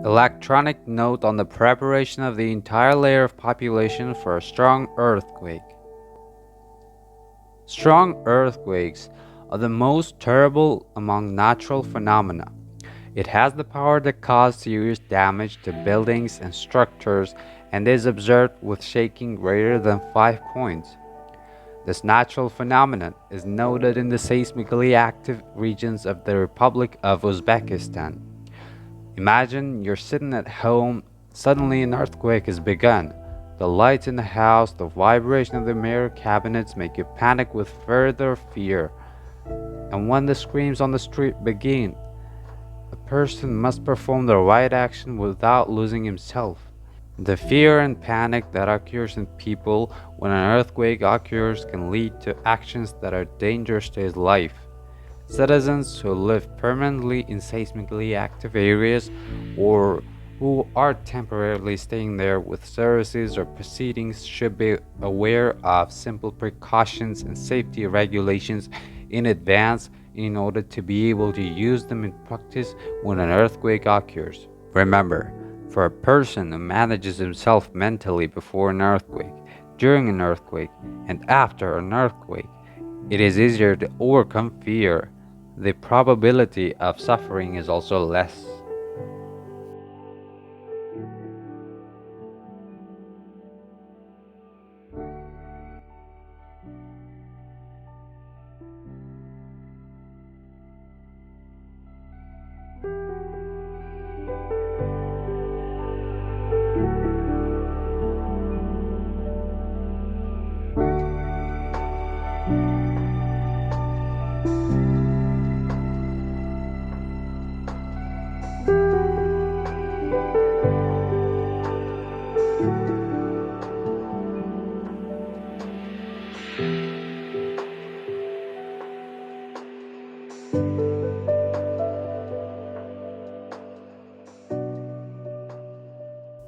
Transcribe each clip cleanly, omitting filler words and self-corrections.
Electronic note on the preparation of the entire layer of population for a strong earthquake. Strong earthquakes are the most terrible among natural phenomena. It has the power to cause serious damage to buildings and structures and is observed with shaking greater than 5 points. This natural phenomenon is noted in the seismically active regions of the Republic of Uzbekistan. Imagine you're sitting at home, suddenly an earthquake has begun. The lights in the house, the vibration of the mirror cabinets make you panic with further fear. And when the screams on the street begin, a person must perform the right action without losing himself. The fear and panic that occurs in people when an earthquake occurs can lead to actions that are dangerous to his life. Citizens who live permanently in seismically active areas or who are temporarily staying there with services or proceedings should be aware of simple precautions and safety regulations in advance in order to be able to use them in practice when an earthquake occurs. Remember, for a person who manages himself mentally before an earthquake, during an earthquake, and after an earthquake, it is easier to overcome fear. The probability of suffering is also less.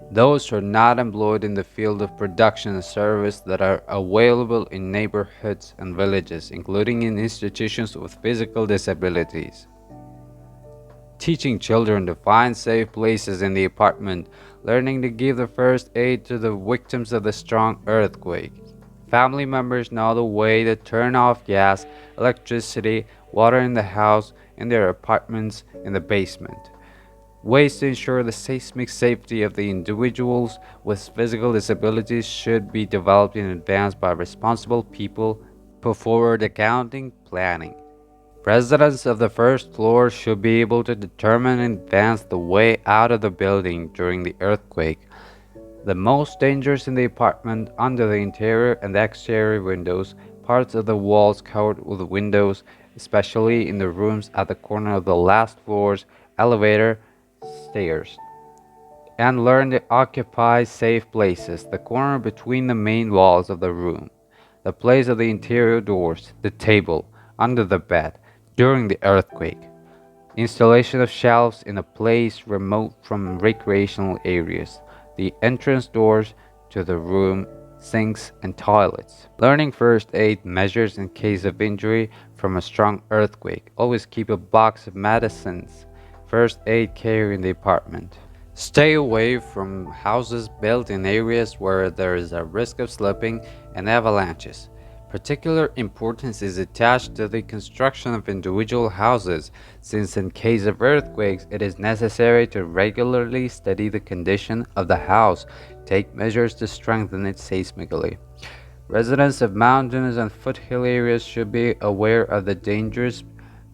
Those who are not employed in the field of production and service that are available in neighborhoods and villages, including in institutions with physical disabilities. Teaching children to find safe places in the apartment, learning to give the first aid to the victims of the strong earthquake. Family members know the way to turn off gas, electricity, water in the house, in their apartments, in the basement. Ways to ensure the seismic safety of the individuals with physical disabilities should be developed in advance by responsible people for forward accounting planning. Residents of the first floor should be able to determine in advance the way out of the building during the earthquake. The most dangerous in the apartment under the interior and exterior windows, parts of the walls covered with windows, especially in the rooms at the corner of the last floors, elevator, stairs. And learn to occupy safe places, the corner between the main walls of the room, the place of the interior doors, the table, under the bed, during the earthquake. Installation of shelves in a place remote from recreational areas, the entrance doors to the room, sinks, and toilets. Learning first aid measures in case of injury from a strong earthquake. Always keep a box of medicines, first aid care in the apartment. Stay away from houses built in areas where there is a risk of slipping and avalanches. Particular importance is attached to the construction of individual houses, since in case of earthquakes, it is necessary to regularly study the condition of the house, take measures to strengthen it seismically. Residents of mountainous and foothill areas should be aware of the dangerous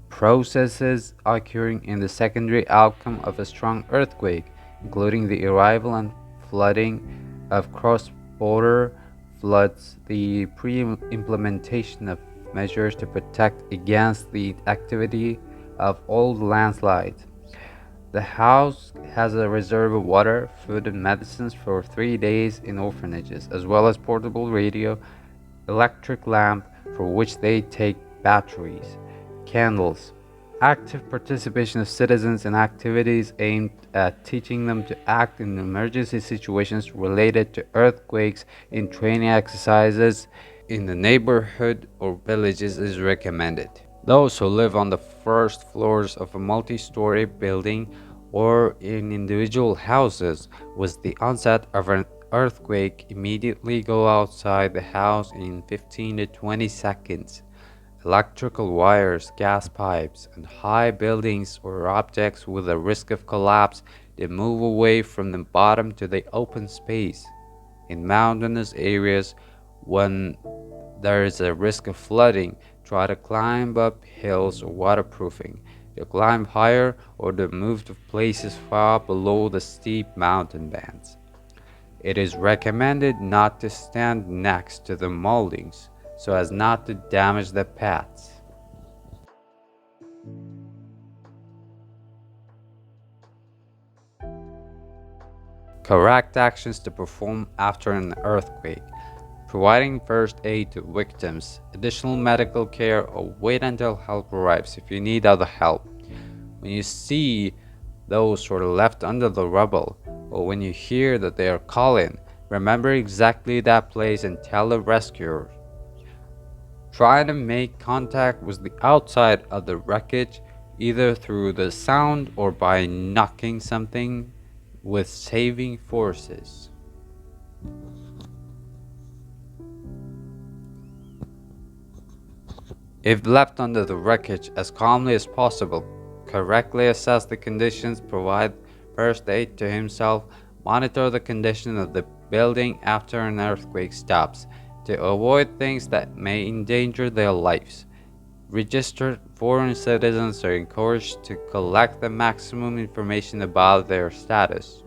processes occurring in the secondary outcome of a strong earthquake, including the arrival and flooding of cross-border floods, the pre-implementation of measures to protect against the activity of old landslides. The house has a reserve of water, food, and medicines for 3 days in orphanages, as well as portable radio, electric lamp for which they take batteries, candles. Active participation of citizens in activities aimed at teaching them to act in emergency situations related to earthquakes in training exercises in the neighborhood or villages is recommended. Those who live on the first floors of a multi-story building or in individual houses. With the onset of an earthquake, immediately go outside the house in 15 to 20 seconds. Electrical wires, gas pipes, and high buildings or objects with a risk of collapse, they move away from the bottom to the open space. In mountainous areas, when there is a risk of flooding, try to climb up hills or waterproofing. To climb higher or to move to places far below the steep mountain bands. It is recommended not to stand next to the moldings so as not to damage the paths. Correct actions to perform after an earthquake. Providing first aid to victims, additional medical care, or wait until help arrives if you need other help. When you see those sort of left under the rubble, or when you hear that they are calling, remember exactly that place and tell the rescuers. Try to make contact with the outside of the wreckage either through the sound or by knocking something with saving forces. If left under the wreckage as calmly as possible, correctly assess the conditions, provide first aid to himself, monitor the condition of the building after an earthquake stops to avoid things that may endanger their lives. Registered foreign citizens are encouraged to collect the maximum information about their status.